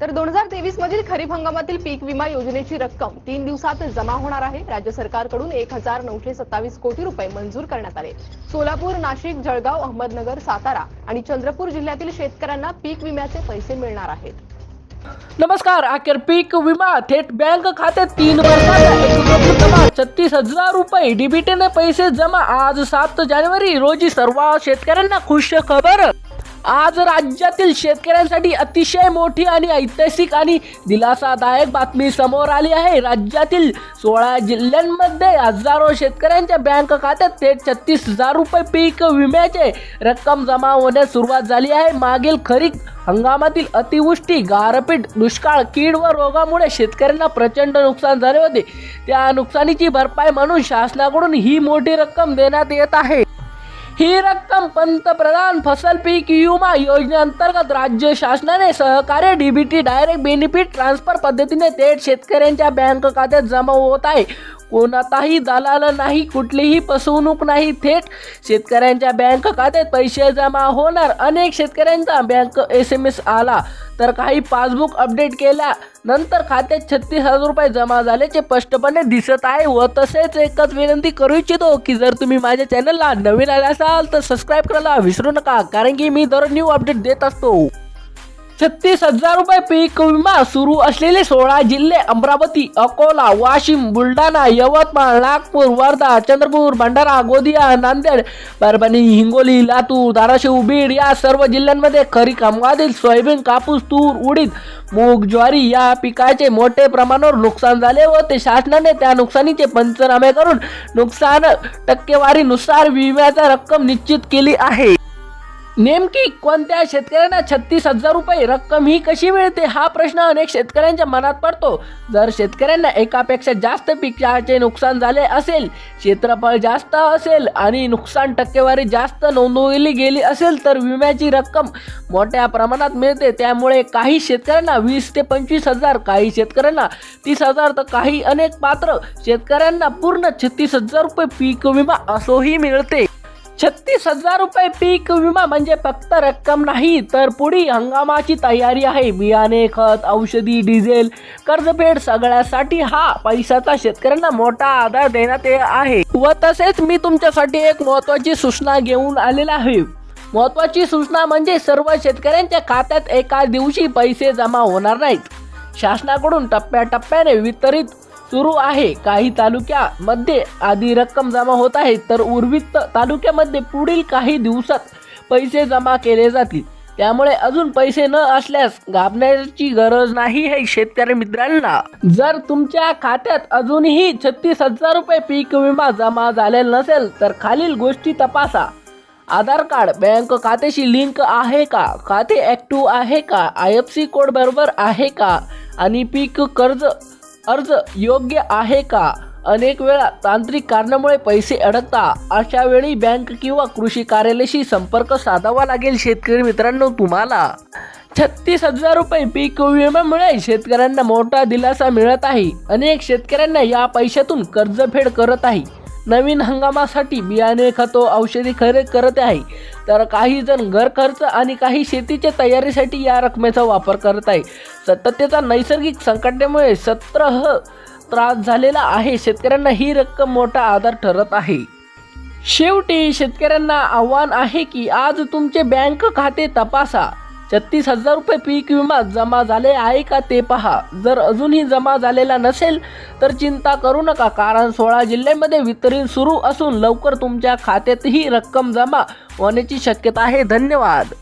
तर 2023 मधील खरीप हंगामातील पीक विमा योजनेची रक्कम 3 दिवसात जमा होणार आहे। राज्य सरकारकडून 1927 कोटी रुपये मंजूर करण्यात आले। सोलापूर, नाशिक, जळगाव, अहमदनगर, सातारा आणि चंद्रपूर जिल्ह्यातील शेतकऱ्यांना पीक विम्याचे पैसे मिळणार आहेत। नमस्कार। अखेर पीक विमा थेट बँक खात्यात 3 वर्षाचा एकत्रित जमा 36,000 रुपये डीबीटीने पैसे जमा। आज 7 जानेवारी रोजी सर्व शेतकऱ्यांना खुश खबर। आज राज्यातील शेतकऱ्यांसाठी अतिशय मोठी आणि ऐतिहासिक आणि दिलासादायक बातमी समोर आली आहे। राज्यातील 16 जिल्ह्यांमध्ये हजारो शेतकऱ्यांच्या बँक खात्यात थेट 36,000 रुपये पीक विम्याचे रक्कम जमा होण्यास सुरुवात झाली आहे। मागील खरीप हंगामातील अतिवृष्टी, गारपीट, दुष्काळ, कीड व रोगामुळे शेतकऱ्यांना प्रचंड नुकसान झाले होते। त्या नुकसानीची भरपाई म्हणून शासनाकडून ही मोठी रक्कम देण्यात येत आहे। ही रक्कम पंतप्रधान फसल पीक विमा योजनेअंतर्गत राज्य शासनाने सहकार्य डीबीटी डायरेक्ट बेनिफिट ट्रान्सफर पद्धतीने थेट शेतकऱ्यांच्या बँक खात्यात जमा होत आहे। कोणताही दलाल नाही, कुठलीही फसवणूक नाही, थेट शेतकऱ्यांच्या बँक खात्यात पैसे जमा होणार। अनेक शेतकऱ्यांचा बँक SMS आला तर काही पासबुक अपडेट केल्यानंतर खात्यात 36,000 रुपये जमा झाल्याचे स्पष्टपणे दिसत आहे। व तसेच एकच विनंती करू इच्छितो की जर तुम्ही माझ्या चॅनलला नवीन आले असाल तर सबस्क्राईब करायला विसरू नका, कारण की मी दररोज न्यू अपडेट देत असतो। 36,000 रुपये पीक विमा सुरू असलेले 16 जिल्हे अमरावती, अकोला, वाशिम, बुलढाणा, यवतमाळ, नागपूर, वर्धा, चंद्रपूर, भंडारा, गोंदिया, नांदेड, परभणी, हिंगोली, लातूर, धाराशिव, बीड या सर्व जिल्ह्यांमध्ये खरीप हंगामातील सोयाबीन, कापूस, तूर, उडीद, मूग, ज्वारी या पिकाचे मोठे प्रमाणावर नुकसान झाले होते। शासनाने त्या नुकसानीचे पंचनामे करून नुकसान टक्केवारीनुसार विम्याची रक्कम निश्चित केली आहे। नेमकी कोणत्या शेतकऱ्यांना 36,000 रुपये रक्कम ही कशी मिळते हा प्रश्न अनेक शेतकऱ्यांच्या मनात पडतो। जर शेतकऱ्यांना एकापेक्षा जास्त पिकाचे नुकसान झाले असेल, क्षेत्रफळ जास्त असेल आणि नुकसान टक्केवारी जास्त नोंदवली गेली असेल तर विम्याची रक्कम मोठ्या प्रमाणात मिळते। त्यामुळे काही शेतकऱ्यांना 20 ते 25,000, काही शेतकऱ्यांना 30,000 तर काही अनेक पात्र शेतकऱ्यांना पूर्ण 36,000 रुपये पीक विमा असोही मिळते। 36,000 रुपये पीक विमा म्हणजे फक्त रक्कम नाही तर पुढील हंगामाची तयारी आहे। बियाणे, खत, औषधी, डिझेल, कर्जफेड सगळ्यासाठी हा पैशाचा शेतकऱ्यांना मोठा आधार देण्यात येत आहे। व तसेच मी तुमच्यासाठी एक महत्त्वाची सूचना घेऊन आलेला आहे। महत्त्वाची सूचना म्हणजे सर्व शेतकऱ्यांच्या खात्यात एका दिवशी पैसे जमा होणार नाहीत। शासनाकडून टप्प्याटप्प्याने वितरित सुरू आहे। काही तालुक्यामध्ये आधी रक्कम जमा होत आहे तर उर्वरित तालुक्यामध्ये पुढील काही दिवसात पैसे जमा केले जातील। त्यामुळे अजून पैसे न असल्यास घाबरण्याची गरज नाही आहे शेतकरी मित्रांना। जर तुमच्या खात्यात अजूनही 36,000 रुपये पीक विमा जमा झालेला नसेल तर खालील गोष्टी तपासा। आधार कार्ड बँक खात्याशी लिंक आहे का, खाते ॲक्टिव्ह आहे का, IFSC कोड बरोबर आहे का आणि पीक कर्ज अर्ज योग्य आहे का। अनेक वेळा तांत्रिक कारणामुळे पैसे अडकतात, अशा वेळी बँक किंवा कृषी कार्यालयाशी संपर्क साधावा लागेल। शेतकरी मित्रांनो, तुम्हाला 36,000 रुपये पीक विम्यामुळे शेतकऱ्यांना मोठा दिलासा मिळत आहे। अनेक शेतकऱ्यांना या पैशातून कर्जफेड करत आहे, नवीन हंगामासाठी बियाणे, खतो, औषधी खरेदी करत आहे, तर काही जण घर खर्च आणि काही शेतीच्या तयारीसाठी या रकमेचा वापर करत आहे। सततच्या नैसर्गिक संकटामुळे त्रास झालेला आहे। शेतकऱ्यांना ही रक्कम मोठा आधार ठरत आहे। शेवटी शेतकऱ्यांना आव्हान आहे की आज तुमचे बँक खाते तपासा। 36,000 रुपये पीक विमा जमा झाले आहे का ते पहा। जर अजूनही जमा झालेला नसेल तर चिंता करू नका, कारण 16 जिल्ह्यांमध्ये वितरण सुरू असून लवकर तुमच्या खात्यातही रक्कम जमा होण्याची शक्यता आहे। धन्यवाद।